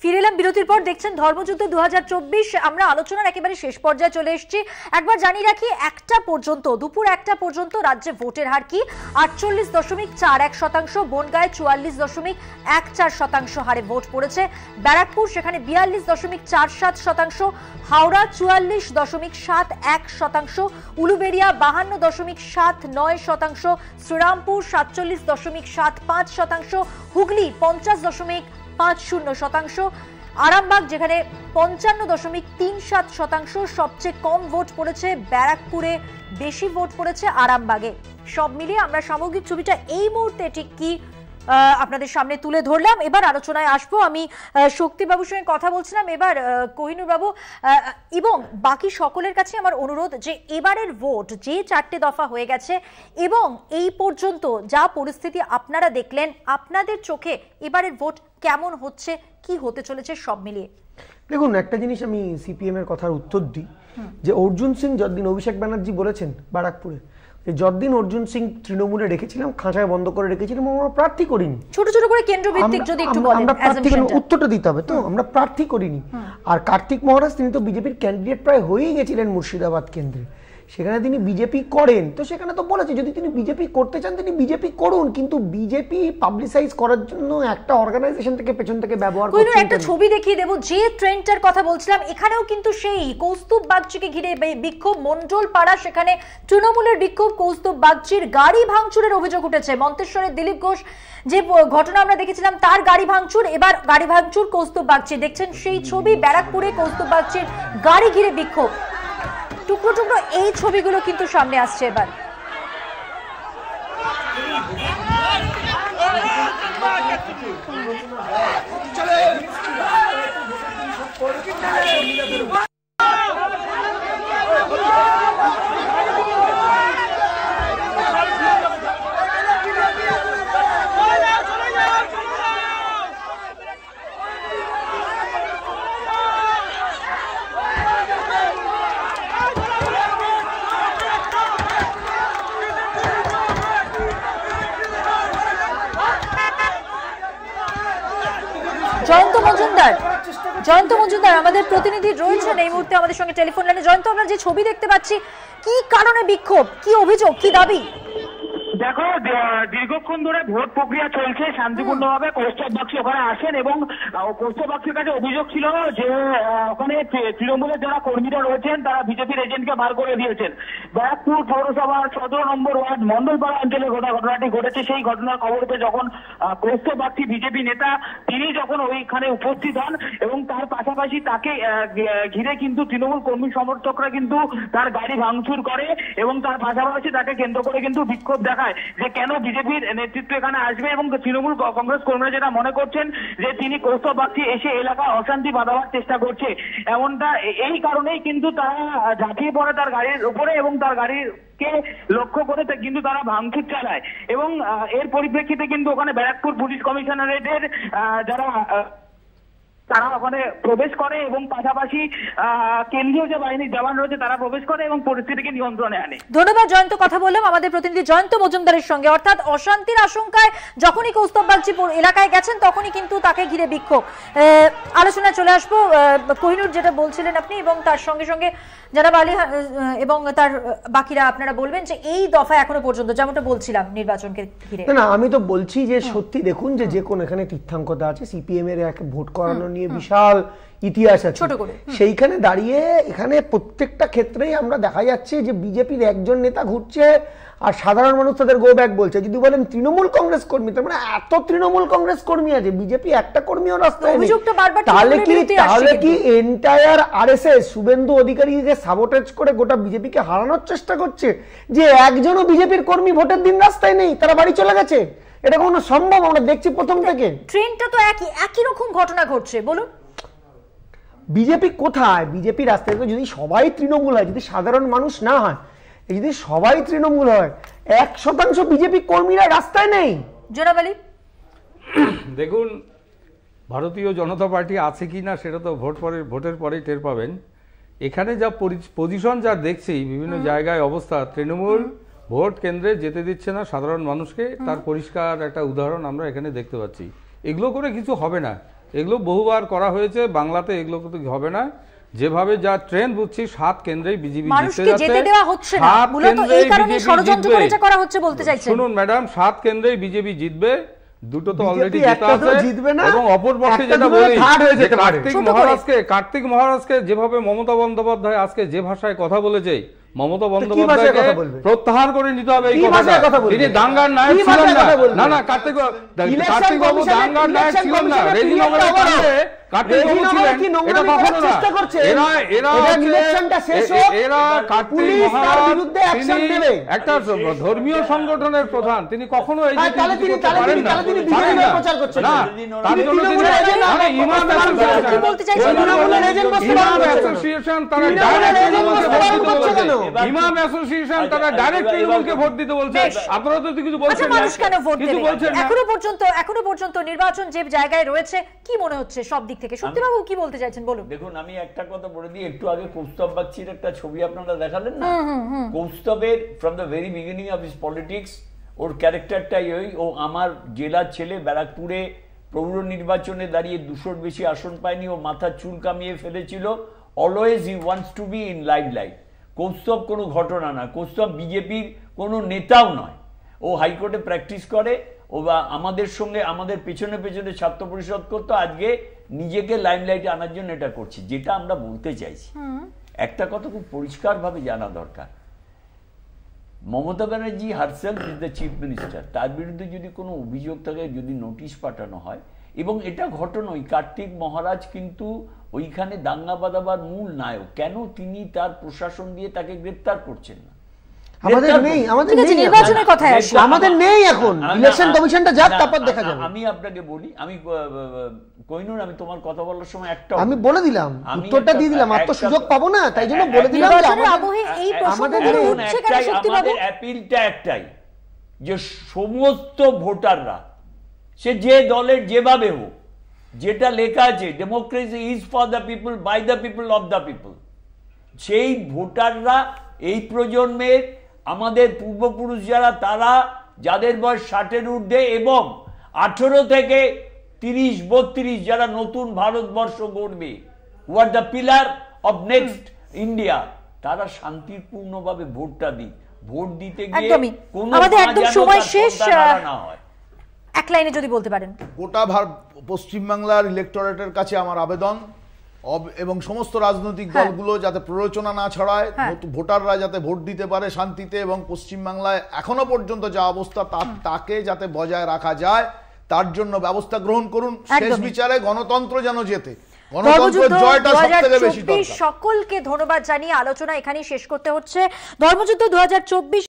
ফিরে এলাম বিরতির পর। দেখছেন ধর্মযুদ্ধ 2024। আমরা আলোচনার একেবারে শেষ পর্যায়ে চলে এসেছি। একবার জানিয়ে রাখি, দুপুর 1টা পর্যন্ত রাজ্যে ভোটের হার কি? 48.41%, বনগাঁয় 44.14% হারে ভোট পড়েছে। ব্যারাকপুর সেখানে 42.47%, হাওড়া 44.71%, উলুবেড়িয়া 52.79%, শ্রীরামপুর 47.75%, হুগলি 50.50%, আরামবাগ যেখানে 55.37%। সবচেয়ে কম ভোট পড়েছে ব্যারাকপুরে, বেশি ভোট পড়েছে আরামবাগে। সব মিলিয়ে আমরা সামগ্রিক ছবিটা এই মুহূর্তে ঠিক কি আপনাদের সামনে তুলে ধরলাম। এবার আলোচনায় আসবো। আমি শক্তিবাবুর সঙ্গে কথা বলছিলাম, এবার কোহিনুর বাবু এবং বাকি সকলের কাছে আমার অনুরোধ যে এবারের ভোট যে 4টে দফা হয়ে গেছে এবং এই পর্যন্ত যা পরিস্থিতি আপনারা দেখলেন, আপনাদের চোখে এবারের ভোট কেমন হচ্ছে, কি হতে চলেছে সব মিলিয়ে? দেখুন, একটা জিনিস আমি সিপিএম এর কথার উত্তর দিই যে অর্জুন সিং যতদিন, অভিষেক ব্যানার্জি বলেছেন বারাকপুরে, যতদিন অর্জুন সিং তৃণমূলে রেখেছিলাম, খাঁচায় বন্ধ করে রেখেছিলাম, আমরা প্রার্থী করিনি। ছোট ছোট করে কেন্দ্র ভিত্তিক যদি একটু বলেন। আমরা প্রার্থী, উত্তরটা দিতে হবে তো, আমরা প্রার্থী করিনি। আর কার্তিক মহারাজ তিনি তো বিজেপির ক্যান্ডিডেট প্রায় হয়েই গেছিলেন মুর্শিদাবাদ কেন্দ্রে, সেখানে তিনি বিজেপি করেন, তো সেখানে তো বলেছে যদি তিনি বিজেপি করতে চান তিনি বিজেপি করুন, কিন্তু বিজেপি পাবলিসাইজ করার জন্য একটা অর্গানাইজেশন থেকে পেছন থেকে ব্যবহার করছেন। একটা ছবি দেখিয়ে দেব, যে ট্রেনটার কথা বলছিলাম এখানেও কিন্তু সেই কৌস্তুভ বাগচিকে ঘিরে বিক্ষোভ, মন্ডল পাড়া সেখানে তৃণমূলের বিক্ষোভ, কৌস্তুভ বাগচির গাড়ি ভাঙচুরের অভিযোগ উঠেছে। মন্তেশ্বরের দিলীপ ঘোষ যে ঘটনা আমরা দেখেছিলাম, তার গাড়ি ভাঙচুর, এবার গাড়ি ভাঙচুর কৌস্তুভ বাগচি। দেখছেন সেই ছবি, ব্যারাকপুরে কৌস্তুভ বাগচির গাড়ি ঘিরে বিক্ষোভ। টুকরো টুকরো এই ছবিগুলো কিন্তু সামনে আসছে এবার। জয়ন্ত মজুমদার আমাদের প্রতিনিধি রয়েছেন এই মুহূর্তে আমাদের সঙ্গে টেলিফোন লাইনে। জয়ন্ত, আমরা যে ছবি দেখতে পাচ্ছি, কি কারণে বিক্ষোভ, কি অভিযোগ, কি দাবি? দেখো, দীর্ঘক্ষণ ধরে ভোট প্রক্রিয়া চলছে শান্তিপূর্ণভাবে। কৌস্তব বাগচি ওখানে আসেন এবং কৌস্তব বাগচির কাছে অভিযোগ ছিল যে ওখানে তৃণমূলের যারা কর্মীরা রয়েছেন তারা বিজেপির এজেন্টকে বার করে দিয়েছেন। ব্যারাকপুর পৌরসভার 17 নম্বর ওয়ার্ড মন্ডলপাড়া অঞ্চলে ঘটনাটি ঘটেছে। সেই ঘটনার খবরতে যখন কৌস্তব বাগচি বিজেপি নেতা তিনি যখন ওইখানে উপস্থিত হন এবং তার পাশাপাশি তাকে ঘিরে কিন্তু তৃণমূল কর্মী সমর্থকরা কিন্তু তার গাড়ি ভাঙচুর করে এবং তার পাশাপাশি তাকে কেন্দ্র করে কিন্তু বিক্ষোভ দেখায় যে কেন বিজেপির নেতৃত্ব এখানে আসবে। এবং তৃণমূল কংগ্রেস কর্মীরা যেটা মনে করছেন যে তিনি কৌস্তব বাগচি এসে এলাকায় অশান্তি বাঁধাবার চেষ্টা করছে, এমনটা এই কারণেই কিন্তু তারা ঝাঁপিয়ে পড়ে তার গাড়ির উপরে এবং তার গাড়িকে লক্ষ্য করে কিন্তু তারা ভাঙচুর চালায়। এবং এর পরিপ্রেক্ষিতে কিন্তু ওখানে ব্যারাকপুর পুলিশ কমিশনারেটের যারা তারা ওখানে প্রবেশ করে এবং পাশাপাশি কেন্দ্রীয় যে বাহিনীর জওয়ান রয়েছে তারা প্রবেশ করে এবং পরিস্থিতিকে নিয়ন্ত্রণে আনে। ধন্যবাদ জয়ন্ত। কথা বললাম আমাদের প্রতিনিধি জয়ন্ত মজুমদারের সঙ্গে। অর্থাৎ অশান্তির আশঙ্কায় যখনই কৌস্তব বাগচি এলাকায় গেছেন তখনই কিন্তু তাকে ঘিরে বিক্ষোভ। আলোচনায় চলে আসবো। কোহিনুর যেটা বলছিলেন আপনি এবং তার সঙ্গে সঙ্গে যারা বালি এবং তার বাকিরা আপনারা বলবেন যে এই দফা এখনো পর্যন্ত যেমনটা বলছিলাম নির্বাচনকে ঘিরে। না, আমি তো বলছি যে সত্যি দেখুন যে কোন এখানে তীর্থাঙ্কতা আছে, সিপিএম এর এক ভোট করানো নিয়ে বিশাল ইতিহাস আছে। সেইখানে দাঁড়িয়ে এখানে প্রত্যেকটা ক্ষেত্রেই আমরা দেখা যাচ্ছে যে বিজেপির একজন নেতা ঘুরছে আর সাধারণ মানুষ তাদের গো ব্যাক বলছে। যদি বলেন তৃণমূল কংগ্রেস কর্মী, তার মানে এত তৃণমূল কংগ্রেস কর্মী আছে, বিজেপি একটা কর্মীও রাস্তায় নেই। তাহলে কি এন্টায়ার আরএসএস শুভেন্দু অধিকারীকে সাবোটেজ করে গোটা বিজেপিকে হারানোর চেষ্টা করছে যে একজনও বিজেপির কর্মী ভোটের দিন রাস্তায় নেই, তারা বাড়ি চলে গেছে? এটা কোনো সম্ভব? আমরা দেখছি প্রথম থেকে ট্রেনটা তো একই রকম ঘটনা ঘটছে। বলুন বিজেপি কোথায়? বিজেপি রাস্তায় যদি সবাই তৃণমূল হয়, যদি সাধারণ মানুষ না হয়, যদি সবাই তৃণমূল হয়, 1% বিজেপি কর্মীরা রাস্তায় নেই। জনাব আলী, দেখুন ভারতীয় জনতা পার্টি আছে কি না সেটা তো ভোটের পরেই টের পাবেন। এখানে যা পজিশন যা দেখছি বিভিন্ন জায়গায় অবস্থা, তৃণমূল ভোট কেন্দ্রে যেতে দিচ্ছে না সাধারণ মানুষকে, তার পরিষ্কার একটা উদাহরণ আমরা এখানে দেখতে পাচ্ছি। এগুলো করে কিছু হবে না। এগুলো বহুবার করা হয়েছে, বাংলাতে এগুলো কিন্তু হবে না। যেভাবে যা ট্রেন্ড বুঝছি 7 কেন্দ্রেই বিজেপি জিততে যাচ্ছে। যেতে দেওয়া হচ্ছে না, মূলত এই কারণে ষড়যন্ত্র করে এটা করা হচ্ছে বলতে চাইছেন। শুনুন ম্যাডাম, 7 কেন্দ্রেই বিজেপি জিতবে, দুটো তো অলরেডি জেতা আছে, এবং অপর পক্ষে যেটা বলি কার্তিক মহারাজকে যেভাবে মমতা বন্দ্যোপাধ্যায় আজকে যে ভাষায় কথা বলেছে, মমতা বন্দ্যোপাধ্যায়কে প্রত্যাহার করে নিতে হবে এই কথাটা। তিনি দাঙ্গার নায়ক ছিলেন না, না কার্তিক বাবু দাঙ্গার নায়ক ছিলেন না, রেজিনগরের কাণ্ডে কার্তিক বাবু ছিলেন, এটা কখনো না। এরা কার্তিক মহারাজ তিনি একটা ধর্মীয় সংগঠনের প্রধান, তিনি কখনো এই যে পারেন না, তার জন্য ইমাম অ্যাসোসিয়েশন তারা ইমাম অ্যাসোসিয়েশন তারা ডাইরেক্ট তৃণমূলকে ভোট দিতে বলছে। আপনারা তো কিছু বলছেন না, কিছু বলছেন না। এখনো পর্যন্ত নির্বাচন যে জায়গায় রয়েছে কি মনে হচ্ছে সব দিক থেকে? সত্যিবাবু কি বলতে চাইছেন বলুন। দেখুন, আমি একটা কথা বলে দিই, একটু আগে কৌস্তব বাগচির একটা ছবি আপনারা দেখালেন না, কৌস্তবের from the very beginning of his politics, ওর ক্যারেক্টারটাই ওই, ও আমার জেলার ছেলে, ব্যারাকপুরে পৌর নির্বাচনে দাঁড়িয়ে 200-র বেশি আসন পায়নি, ও মাথার চুল কামিয়ে ফেলেছিল। Always he wants to be in limelight. Kaustav কোনো ঘটনা না, কৌস্তব বিজেপির কোনো নেতাও নয়, ও হাইকোর্টে প্র্যাকটিস করে, ও বা আমাদের সঙ্গে আমাদের পেছনে পেছনে ছাত্র পরিষদ করতো, আজকে নিজেকে লাইমলাইটে আনার জন্য এটা করছে। যেটা আমরা বলতে চাইছি, একটা কথা খুব পরিষ্কারভাবে জানা দরকার, Mamata Banerjee herself is the chief minister, তার বিরুদ্ধে যদি কোনো অভিযোগ থাকে, যদি নোটিশ পাঠানো হয়, এবং এটা ঘটনাই কার্তিক মহারাজ কিন্তু ওইখানে দাঙ্গা বাঁধাবার মূল নায়ক, কেন তিনি তার প্রশাসন দিয়ে তাকে গ্রেপ্তার করছেন না? আমি আপনাকে বলি, আমি কোহিনূর, আমি তোমার কথা বলার সময় একটা আমি বলে দিলাম, উত্তরটা দিয়ে দিলাম, আর তো সুযোগ পাবো না, তাই জন্য বলে দিলাম যে আমাদের অ্যাপিলটা একটাই, যে সমস্ত ভোটাররা, সে যে দলের যেভাবে হোক, যেটা লেখা আছে democracy is for the people, by the people, of the people, সেই ভোটাররা এই প্রজন্মের আমাদের পূর্বপুরুষ যারা, তারা যাদের বয়স 60-এর ঊর্ধ্বে এবং 18 থেকে 30-32 যারা নতুন ভারতবর্ষ গড়বে, who are the pillar of next India, তারা শান্তিপূর্ণভাবে ভোটটা দিক। ভোট দিতে গিয়ে আমাদের একদম সময় শেষ, না হয় এক লাইনে যদি বলতে পারেন। গোটা পশ্চিমবাংলার ইলেকটোরেটের কাছে আমার আবেদন, এবং সমস্ত রাজনৈতিক দলগুলো যাতে প্ররোচনা না ছড়ায়, ভোটাররা যাতে ভোট দিতে পারে শান্তিতে, এবং পশ্চিমবাংলায় এখনো পর্যন্ত যা অবস্থা তাকে যাতে বজায় রাখা যায় তার জন্য ব্যবস্থা গ্রহণ করুন। শেষ বিচারে গণতন্ত্র যেন জেতে, গণতন্ত্রের জয়টা সবথেকে বেশি দরকার। সকলকে ধন্যবাদ জানিয়ে আলোচনা এখানেই শেষ করতে হচ্ছে। ধর্মযুদ্ধ 2024